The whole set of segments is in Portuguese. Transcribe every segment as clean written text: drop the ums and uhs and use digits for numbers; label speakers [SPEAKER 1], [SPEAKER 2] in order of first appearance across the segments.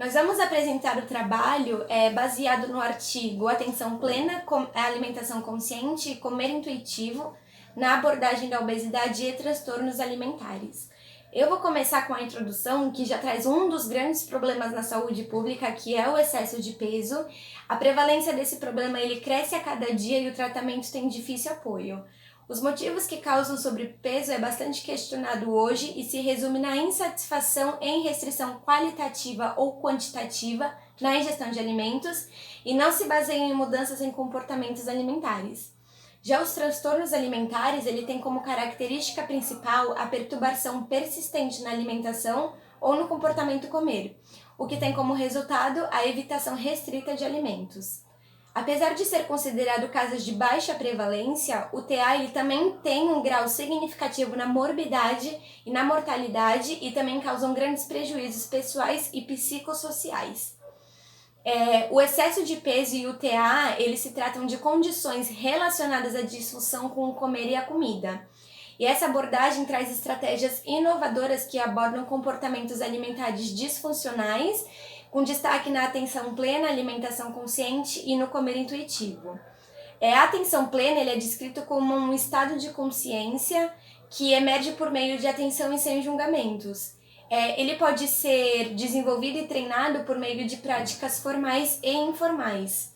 [SPEAKER 1] Nós vamos apresentar o trabalho baseado no artigo Atenção Plena, Alimentação Consciente e Comer Intuitivo na abordagem da obesidade e transtornos alimentares. Eu vou começar com a introdução, que já traz um dos grandes problemas na saúde pública, que é o excesso de peso. A prevalência desse problema ele cresce a cada dia e o tratamento tem difícil apoio. Os motivos que causam sobrepeso é bastante questionado hoje e se resume na insatisfação em restrição qualitativa ou quantitativa na ingestão de alimentos e não se baseiam em mudanças em comportamentos alimentares. Já os transtornos alimentares, ele tem como característica principal a perturbação persistente na alimentação ou no comportamento comer, o que tem como resultado a evitação restrita de alimentos. Apesar de ser considerado casos de baixa prevalência, o TA ele também tem um grau significativo na morbidade e na mortalidade e também causam grandes prejuízos pessoais e psicossociais. O excesso de peso e o TA, eles se tratam de condições relacionadas à disfunção com o comer e a comida. E essa abordagem traz estratégias inovadoras que abordam comportamentos alimentares disfuncionais, com destaque na atenção plena, alimentação consciente e no comer intuitivo. A atenção plena ele é descrito como um estado de consciência que emerge por meio de atenção e sem julgamentos. Ele pode ser desenvolvido e treinado por meio de práticas formais e informais.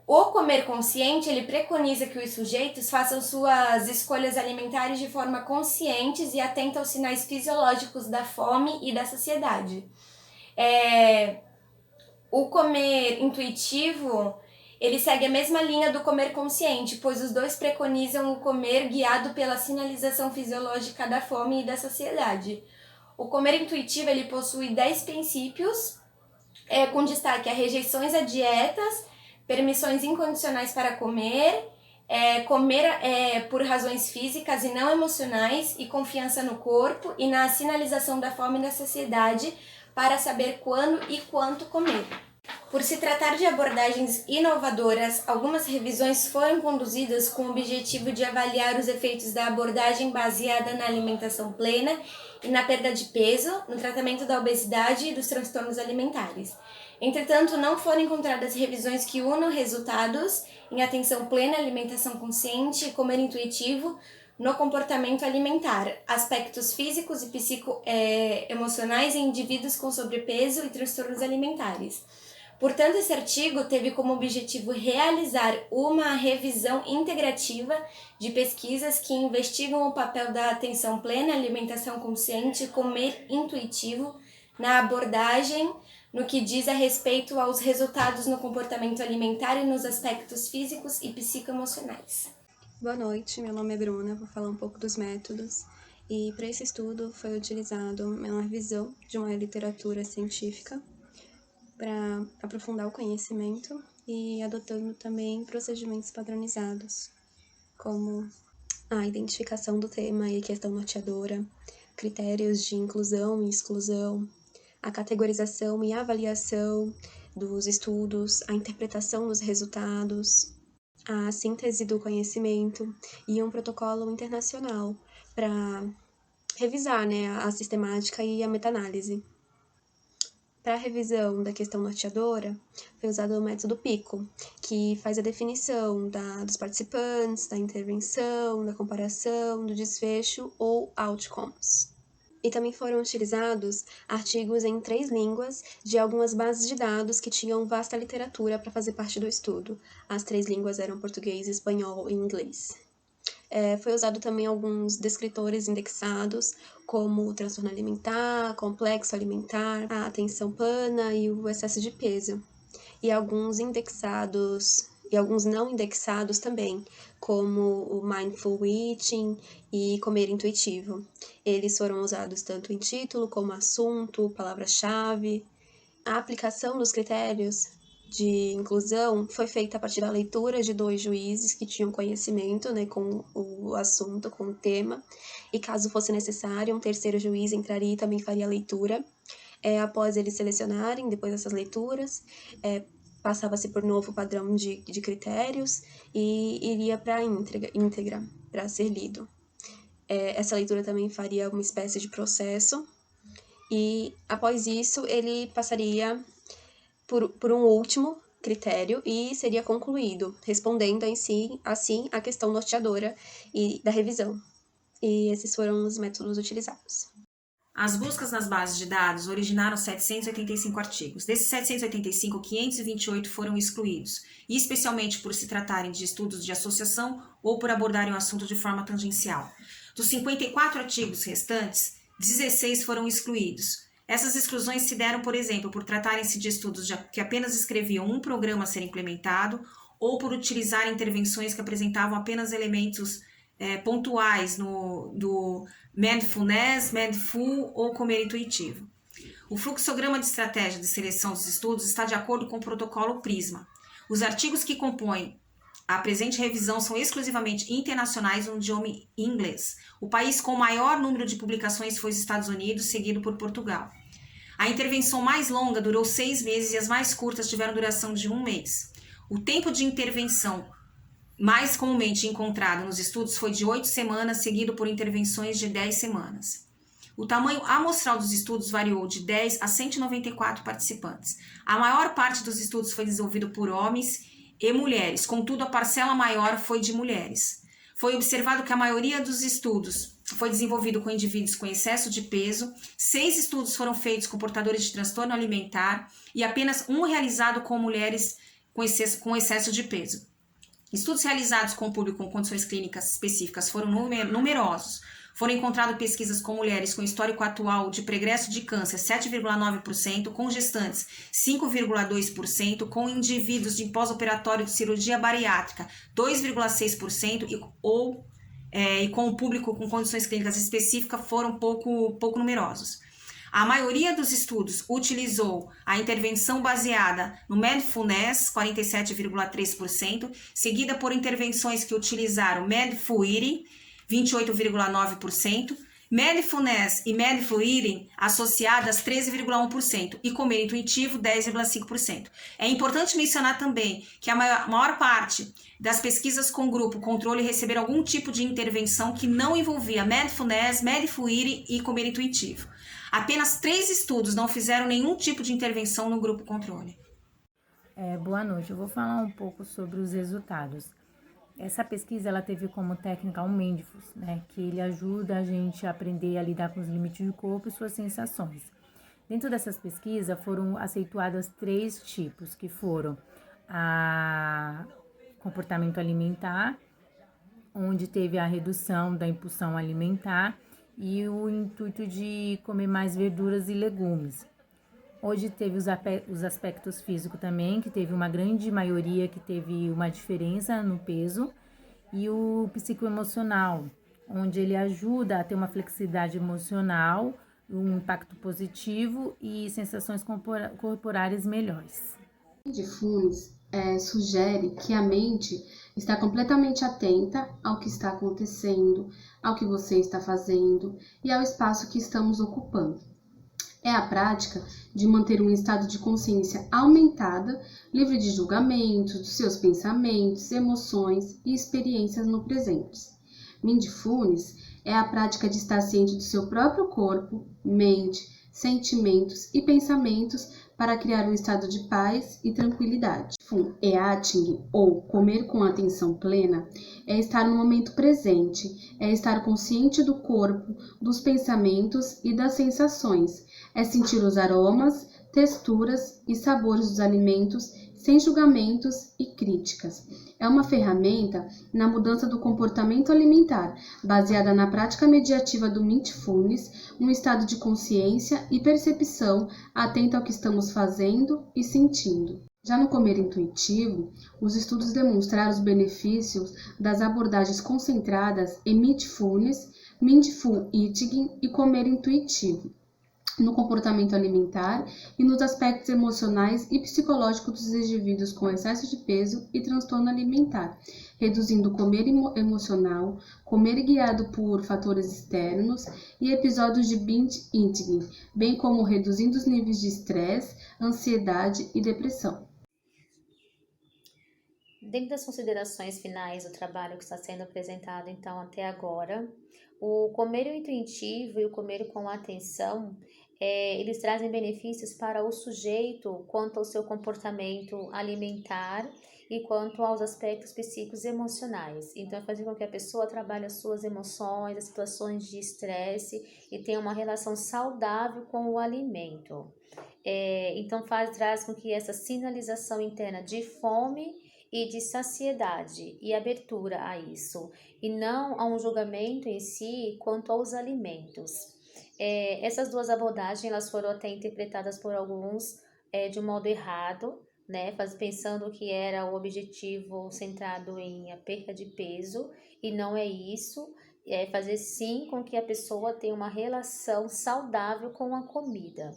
[SPEAKER 1] O comer consciente, ele preconiza que os sujeitos façam suas escolhas alimentares de forma conscientes e atenta aos sinais fisiológicos da fome e da saciedade. O comer intuitivo, ele segue a mesma linha do comer consciente, pois os dois preconizam o comer guiado pela sinalização fisiológica da fome e da saciedade. O comer intuitivo, ele possui 10 princípios, com destaque a rejeições a dietas, permissões incondicionais para comer, comer por razões físicas e não emocionais e confiança no corpo e na sinalização da fome e da saciedade para saber quando e quanto comer. Por se tratar de abordagens inovadoras, algumas revisões foram conduzidas com o objetivo de avaliar os efeitos da abordagem baseada na alimentação plena e na perda de peso, no tratamento da obesidade e dos transtornos alimentares. Entretanto, não foram encontradas revisões que unam resultados em atenção plena, alimentação consciente e comer intuitivo no comportamento alimentar, aspectos físicos e psicoemocionais em indivíduos com sobrepeso e transtornos alimentares. Portanto, esse artigo teve como objetivo realizar uma revisão integrativa de pesquisas que investigam o papel da atenção plena, alimentação consciente e comer intuitivo na abordagem no que diz a respeito aos resultados no comportamento alimentar e nos aspectos físicos e psicoemocionais.
[SPEAKER 2] Boa noite, meu nome é Bruna, vou falar um pouco dos métodos. E para esse estudo foi utilizado uma revisão de uma literatura científica para aprofundar o conhecimento e adotando também procedimentos padronizados, como a identificação do tema e questão norteadora, critérios de inclusão e exclusão, a categorização e avaliação dos estudos, a interpretação dos resultados, a síntese do conhecimento e um protocolo internacional para revisar a sistemática e a meta-análise. Para a revisão da questão norteadora, foi usado o método PICO, que faz a definição dos participantes, da intervenção, da comparação, do desfecho ou outcomes. E também foram utilizados artigos em 3 línguas de algumas bases de dados que tinham vasta literatura para fazer parte do estudo. As 3 línguas eram português, espanhol e inglês. Foi usado também alguns descritores indexados, como o transtorno alimentar, complexo alimentar, a atenção plena e o excesso de peso. E alguns indexados e alguns não indexados também, como o Mindful Eating e Comer Intuitivo. Eles foram usados tanto em título como assunto, palavra-chave. A aplicação dos critérios de inclusão foi feita a partir da leitura de 2 juízes que tinham conhecimento com o assunto, com o tema, e caso fosse necessário, um terceiro juiz entraria e também faria a leitura. Após eles selecionarem, depois dessas leituras, passava-se por novo padrão de critérios e iria para a íntegra, para ser lido. Essa leitura também faria uma espécie de processo E após isso, ele passaria por um último critério e seria concluído, respondendo assim a questão norteadora e da revisão. E esses foram os métodos utilizados.
[SPEAKER 3] As buscas nas bases de dados originaram 785 artigos. Desses 785, 528 foram excluídos, e especialmente por se tratarem de estudos de associação ou por abordarem o assunto de forma tangencial. Dos 54 artigos restantes, 16 foram excluídos. Essas exclusões se deram, por exemplo, por tratarem-se de estudos que apenas escreviam um programa a ser implementado ou por utilizar intervenções que apresentavam apenas elementos pontuais do Mindfulness, Mindful ou comer intuitivo. O fluxograma de estratégia de seleção dos estudos está de acordo com o protocolo PRISMA. Os artigos que compõem a presente revisão são exclusivamente internacionais no idioma inglês. O país com o maior número de publicações foi os Estados Unidos, seguido por Portugal. A intervenção mais longa durou 6 meses e as mais curtas tiveram duração de 1 mês. O tempo de intervenção mais comumente encontrado nos estudos foi de 8 semanas, seguido por intervenções de 10 semanas. O tamanho amostral dos estudos variou de 10 a 194 participantes. A maior parte dos estudos foi desenvolvido por homens e mulheres, contudo a parcela maior foi de mulheres. Foi observado que a maioria dos estudos foi desenvolvido com indivíduos com excesso de peso, 6 estudos foram feitos com portadores de transtorno alimentar e apenas um realizado com mulheres com excesso de peso. Estudos realizados com o público com condições clínicas específicas foram numerosos. Foram encontradas pesquisas com mulheres com histórico atual de progresso de câncer 7,9%, com gestantes 5,2%, com indivíduos de pós-operatório de cirurgia bariátrica 2,6% e com o público com condições clínicas específicas foram pouco numerosos. A maioria dos estudos utilizou a intervenção baseada no Mindfulness, 47,3%, seguida por intervenções que utilizaram Mindful Eating, 28,9%, Mindfulness e Mindful Eating associadas 13,1% e comer intuitivo 10,5%. É importante mencionar também que a maior parte das pesquisas com grupo controle receberam algum tipo de intervenção que não envolvia Mindfulness, Mindful Eating e comer intuitivo. Apenas 3 estudos não fizeram nenhum tipo de intervenção no grupo controle.
[SPEAKER 4] Boa noite, eu vou falar um pouco sobre os resultados. Essa pesquisa ela teve como técnica o Mindfulness, que ele ajuda a gente a aprender a lidar com os limites do corpo e suas sensações. Dentro dessas pesquisas foram aceituadas 3 tipos, que foram a comportamento alimentar, onde teve a redução da impulsão alimentar, e o intuito de comer mais verduras e legumes. Hoje teve os aspectos físicos também, que teve uma grande maioria que teve uma diferença no peso, e o psicoemocional, onde ele ajuda a ter uma flexibilidade emocional, um impacto positivo e sensações corporais melhores.
[SPEAKER 5] Mindfulness sugere que a mente está completamente atenta ao que está acontecendo, ao que você está fazendo e ao espaço que estamos ocupando. É a prática de manter um estado de consciência aumentada, livre de julgamentos, dos seus pensamentos, emoções e experiências no presente. Mindfulness é a prática de estar ciente do seu próprio corpo, mente, sentimentos e pensamentos para criar um estado de paz e tranquilidade. Eating, ou comer com atenção plena, é estar no momento presente, é estar consciente do corpo, dos pensamentos e das sensações, é sentir os aromas, texturas e sabores dos alimentos sem julgamentos e críticas. É uma ferramenta na mudança do comportamento alimentar, baseada na prática mediativa do Mindfulness, um estado de consciência e percepção atenta ao que estamos fazendo e sentindo. Já no comer intuitivo, os estudos demonstraram os benefícios das abordagens concentradas em Mindfulness, Mindful Eating e comer intuitivo, no comportamento alimentar e nos aspectos emocionais e psicológicos dos indivíduos com excesso de peso e transtorno alimentar, reduzindo o comer emocional, comer guiado por fatores externos e episódios de binge eating, bem como reduzindo os níveis de estresse, ansiedade e depressão.
[SPEAKER 6] Dentro das considerações finais do trabalho que está sendo apresentado então até agora, O comer intuitivo e o comer com atenção, eles trazem benefícios para o sujeito quanto ao seu comportamento alimentar e quanto aos aspectos psíquicos e emocionais. Então, é fazer com que a pessoa trabalhe as suas emoções, as situações de estresse e tenha uma relação saudável com o alimento. Então, traz com que essa sinalização interna de fome e de saciedade e abertura a isso, e não a um julgamento em si quanto aos alimentos. Essas duas abordagens elas foram até interpretadas por alguns de um modo errado, né, pensando que era o objetivo centrado em a perda de peso, e não é isso. Fazer sim com que a pessoa tenha uma relação saudável com a comida.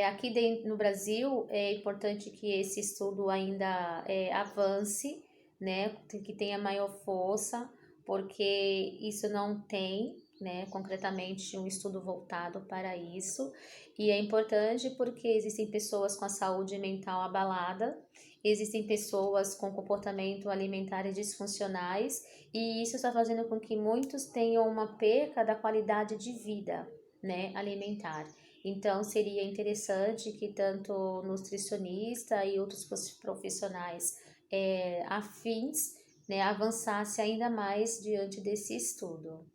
[SPEAKER 6] Aqui no Brasil é importante que esse estudo ainda avance, né, que tenha maior força, porque isso não tem, né, concretamente um estudo voltado para isso, e é importante porque existem pessoas com a saúde mental abalada, existem pessoas com comportamento alimentares disfuncionais, e isso está fazendo com que muitos tenham uma perca da qualidade de vida, né, alimentar. Então, seria interessante que tanto nutricionista e outros profissionais afins, né, avançasse ainda mais diante desse estudo.